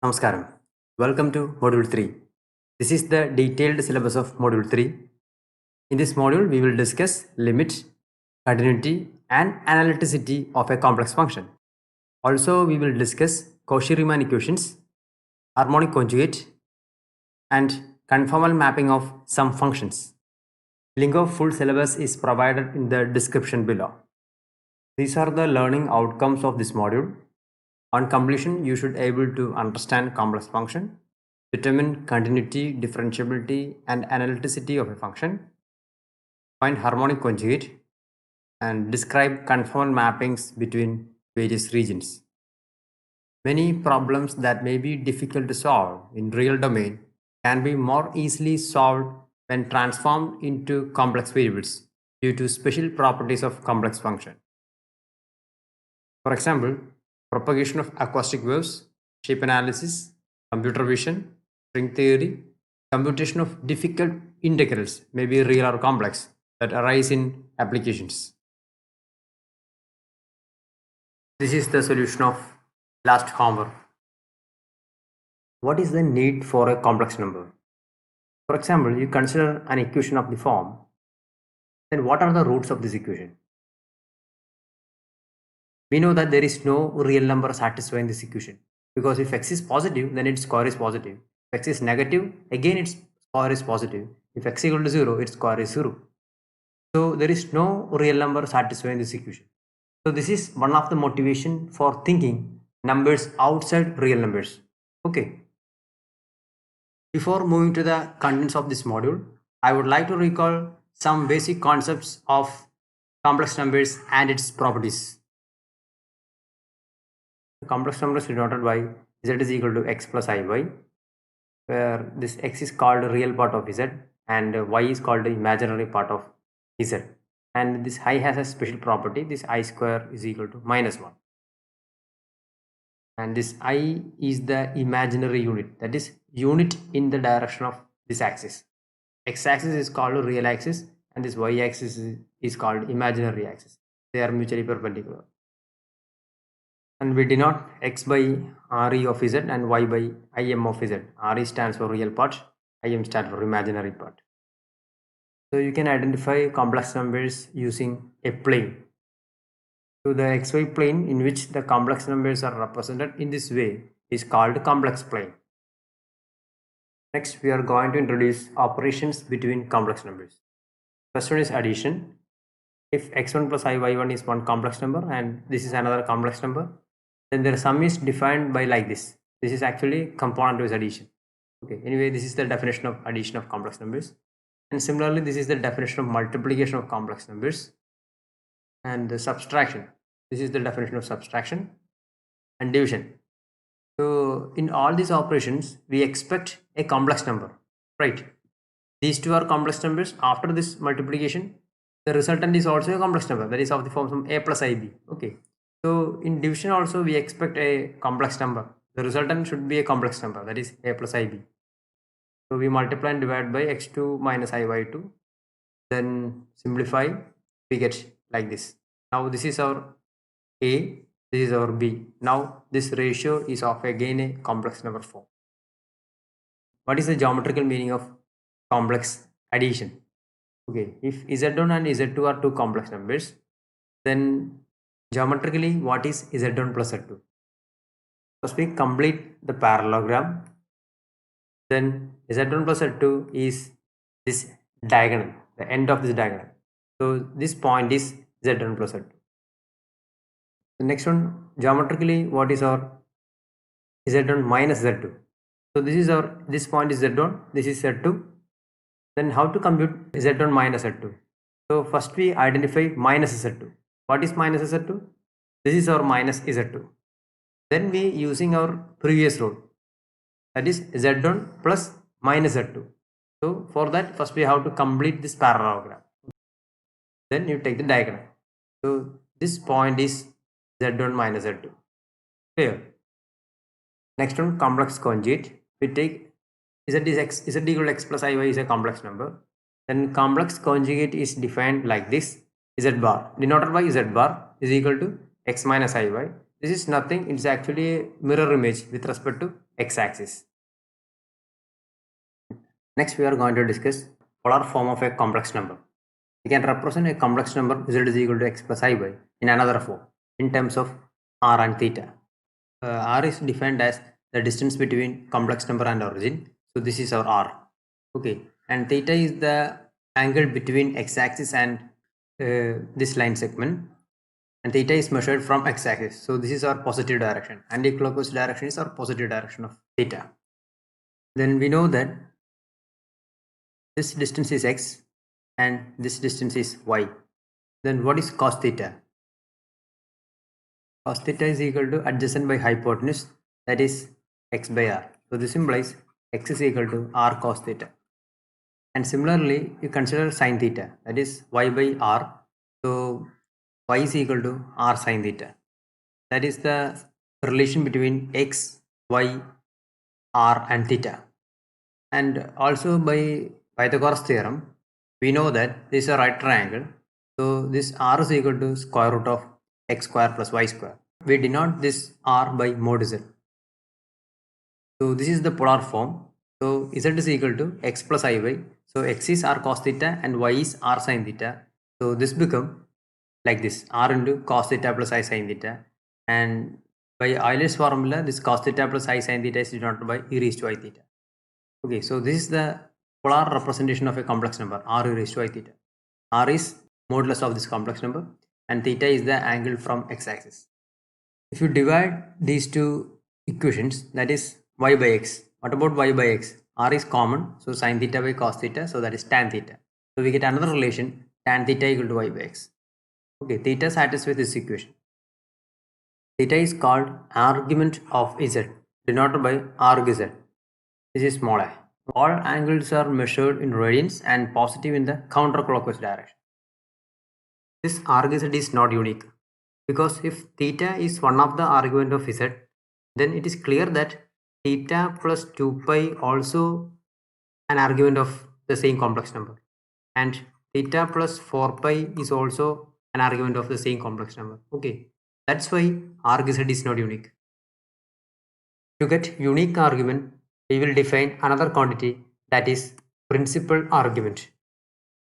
Namaskaram. Welcome to Module 3. This is the detailed syllabus of Module 3. In this module, we will discuss limit, continuity, and analyticity of a complex function. Also, we will discuss Cauchy-Riemann equations, harmonic conjugate, and conformal mapping of some functions. Link of full syllabus is provided in the description below. These are the learning outcomes of this module. On completion, you should able to understand complex function, determine continuity, differentiability, and analyticity of a function, find harmonic conjugate, and describe conformal mappings between various regions. Many problems that may be difficult to solve in real domain can be more easily solved when transformed into complex variables due to special properties of complex function. For example, propagation of acoustic waves, shape analysis, computer vision, string theory, computation of difficult integrals may be real or complex that arise in applications. This is the solution of last homework. What is the need for a complex number? For example, you consider an equation of the form, then what are the roots of this equation? We know that there is no real number satisfying this equation because if x is positive, then its square is positive. If x is negative, again its square is positive. If x equal to 0, its square is 0. So there is no real number satisfying this equation. So this is one of the motivation for thinking numbers outside real numbers. Okay. Before moving to the contents of this module, I would like to recall some basic concepts of complex numbers and its properties. The complex number is denoted by z is equal to x plus iy, where this x is called the real part of z and y is called the imaginary part of z. And this I has a special property, this I square is equal to minus 1. And this I is the imaginary unit, that is unit in the direction of this axis. X axis is called real axis and this y axis is called imaginary axis. They are mutually perpendicular. And we denote x by re of z and y by im of z. Re stands for real part, im stands for imaginary part. So you can identify complex numbers using a plane. So the xy plane in which the complex numbers are represented in this way is called complex plane. Next, we are going to introduce operations between complex numbers. First one is addition. If x1 plus iy1 is one complex number and this is another complex number, then their sum is defined by like this. This is actually component-wise addition. Okay, anyway, this is the definition of addition of complex numbers. And similarly, this is the definition of multiplication of complex numbers. And the subtraction. This is the definition of subtraction and division. So in all these operations, we expect a complex number, right? These two are complex numbers. After this multiplication, the resultant is also a complex number, that is of the form from a plus ib. Okay. So in division also we expect a complex number. The resultant should be a complex number, that is a plus ib. So we multiply and divide by x2 minus iy2. Then simplify, we get like this. Now this is our a, this is our b. Now this ratio is of again a complex number form. What is the geometrical meaning of complex addition? Okay, if z1 and z2 are two complex numbers, then geometrically what is z1 plus z2? First we complete the parallelogram. Then z1 plus z2 is this diagonal, the end of this diagonal. So this point is z1 plus z2. The next one, geometrically what is our z1 minus z2? So this is our, this point is z1, this is z2. Then how to compute z1 minus z2? So first we identify minus z2. What is minus z2? This is our minus z2. Then we using our previous rule, that is z1 plus minus z2. So for that first we have to complete this parallelogram. Then you take the diagonal. So this point is z1 minus z2. Clear? Next one, complex conjugate. We take z is x, z equal to x plus iy is a complex number. Then complex conjugate is defined like this: z bar denoted by z bar is equal to x minus iy This is nothing, it's actually a mirror image with respect to x-axis. Next, we are going to discuss polar form of a complex number. We can represent a complex number z is equal to x plus iy in another form in terms of r and theta. R is defined as the distance between complex number and origin. So this is our r. Okay, and theta is the angle between x-axis and this line segment, and theta is measured from x-axis. So this is our positive direction. Anti-clockwise direction is our positive direction of theta. Then we know that this distance is x and this distance is y. Then what is cos theta? Cos theta is equal to adjacent by hypotenuse, that is x by r. So this implies x is equal to r cos theta. And similarly, you consider sin theta, that is y by r. So y is equal to r sin theta. That is the relation between x, y, r and theta. And also by Pythagoras theorem, we know that this is a right triangle. So this r is equal to square root of x square plus y square. We denote this r by mod z. So this is the polar form. So z is equal to x plus iy. So x is r cos theta and y is r sin theta. So this become like this, r into cos theta plus I sin theta. And by Euler's formula, this cos theta plus I sin theta is denoted by e raised to I theta. Okay, so this is the polar representation of a complex number, r e raised to I theta. R is modulus of this complex number and theta is the angle from x-axis. If you divide these two equations, that is y by x. What about y by x? R is common, so sin theta by cos theta, so that is tan theta. So we get another relation, tan theta equal to y by x. Okay, theta satisfies this equation. Theta is called argument of z, denoted by arg z. This is small a. All angles are measured in radians and positive in the counterclockwise direction. This arg z is not unique, because if theta is one of the argument of z, then it is clear that theta plus 2 pi also an argument of the same complex number, and theta plus 4 pi is also an argument of the same complex number. Okay, that's why arg z is not unique. To get unique argument, we will define another quantity, that is principal argument,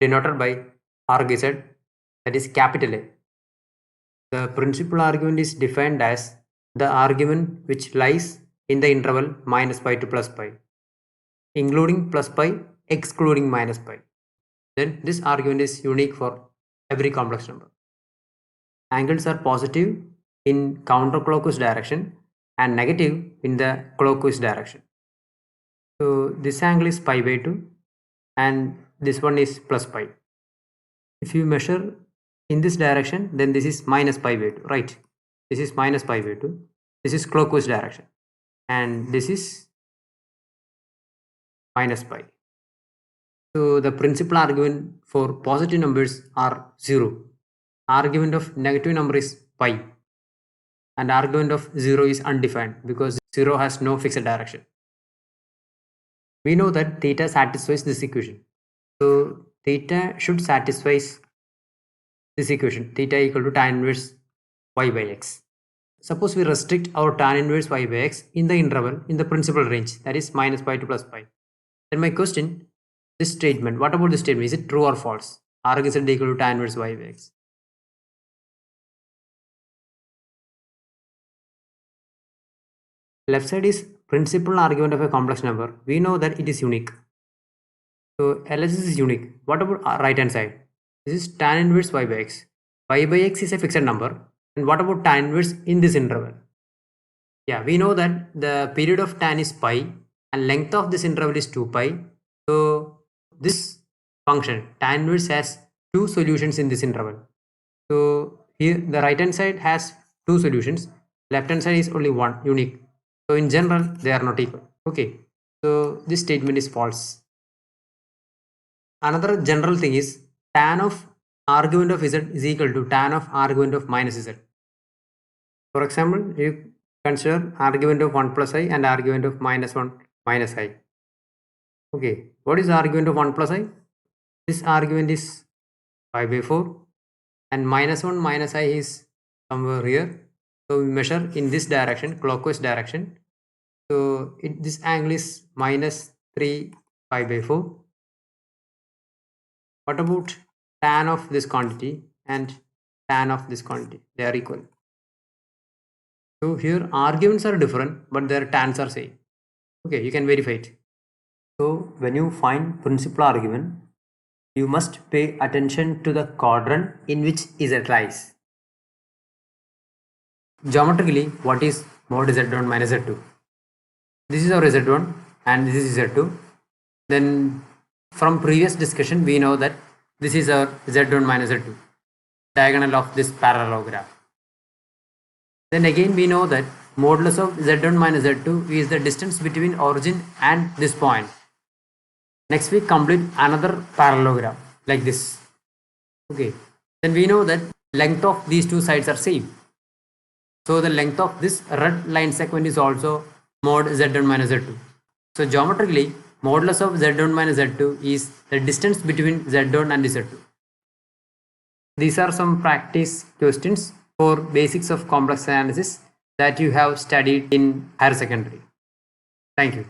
denoted by arg z, that is capital A. The principal argument is defined as the argument which lies in the interval minus pi to plus pi, including plus pi, excluding minus pi. Then this argument is unique for every complex number. Angles are positive in counterclockwise direction and negative in the clockwise direction. So this angle is pi by 2 and this one is plus pi. If you measure in this direction, then this is minus pi by 2, right? This is minus pi by 2. This is clockwise direction and this is minus pi. So the principal argument for positive numbers are 0. Argument of negative number is pi and argument of 0 is undefined because 0 has no fixed direction. We know that theta satisfies this equation. So theta should satisfy this equation, theta equal to tan inverse y by x. Suppose we restrict our tan inverse y by x in the interval in the principal range, that is minus pi to plus pi. Then my question, this statement, what about this statement? Is it true or false? Arg z equal to tan inverse y by x. Left side is principal argument of a complex number. We know that it is unique. So LHS is unique. What about right hand side? This is tan inverse y by x. Y by x is a fixed number. And what about tan inverse in this interval? Yeah, we know that the period of tan is pi and length of this interval is 2 pi. So this function tan inverse has two solutions in this interval. So here the right hand side has two solutions, left hand side is only one, unique. So in general they are not equal. Okay, so this statement is false. Another general thing is tan of argument of z is equal to tan of argument of minus z. For example, you consider argument of 1 plus I and argument of minus 1 minus I. Okay, what is the argument of 1 plus I? This argument is pi by 4 and minus 1 minus I is somewhere here. So we measure in this direction, clockwise direction. So this angle is minus 3 pi by 4. What about tan of this quantity and tan of this quantity? They are equal. So here arguments are different, but their tans are same. Okay, you can verify it. So when you find principal argument, you must pay attention to the quadrant in which z lies. Geometrically, what is mod z1 minus z2? This is our z1 and this is z2. Then from previous discussion, we know that this is our z1 minus z2, diagonal of this parallelogram. Then again we know that modulus of z1 minus z2 is the distance between origin and this point. Next we complete another parallelogram like this. Okay. Then we know that length of these two sides are same. So the length of this red line segment is also mod z1 minus z2. So geometrically, modulus of z1 minus z2 is the distance between z1 and z2. These are some practice questions for basics of complex analysis that you have studied in higher secondary. Thank you.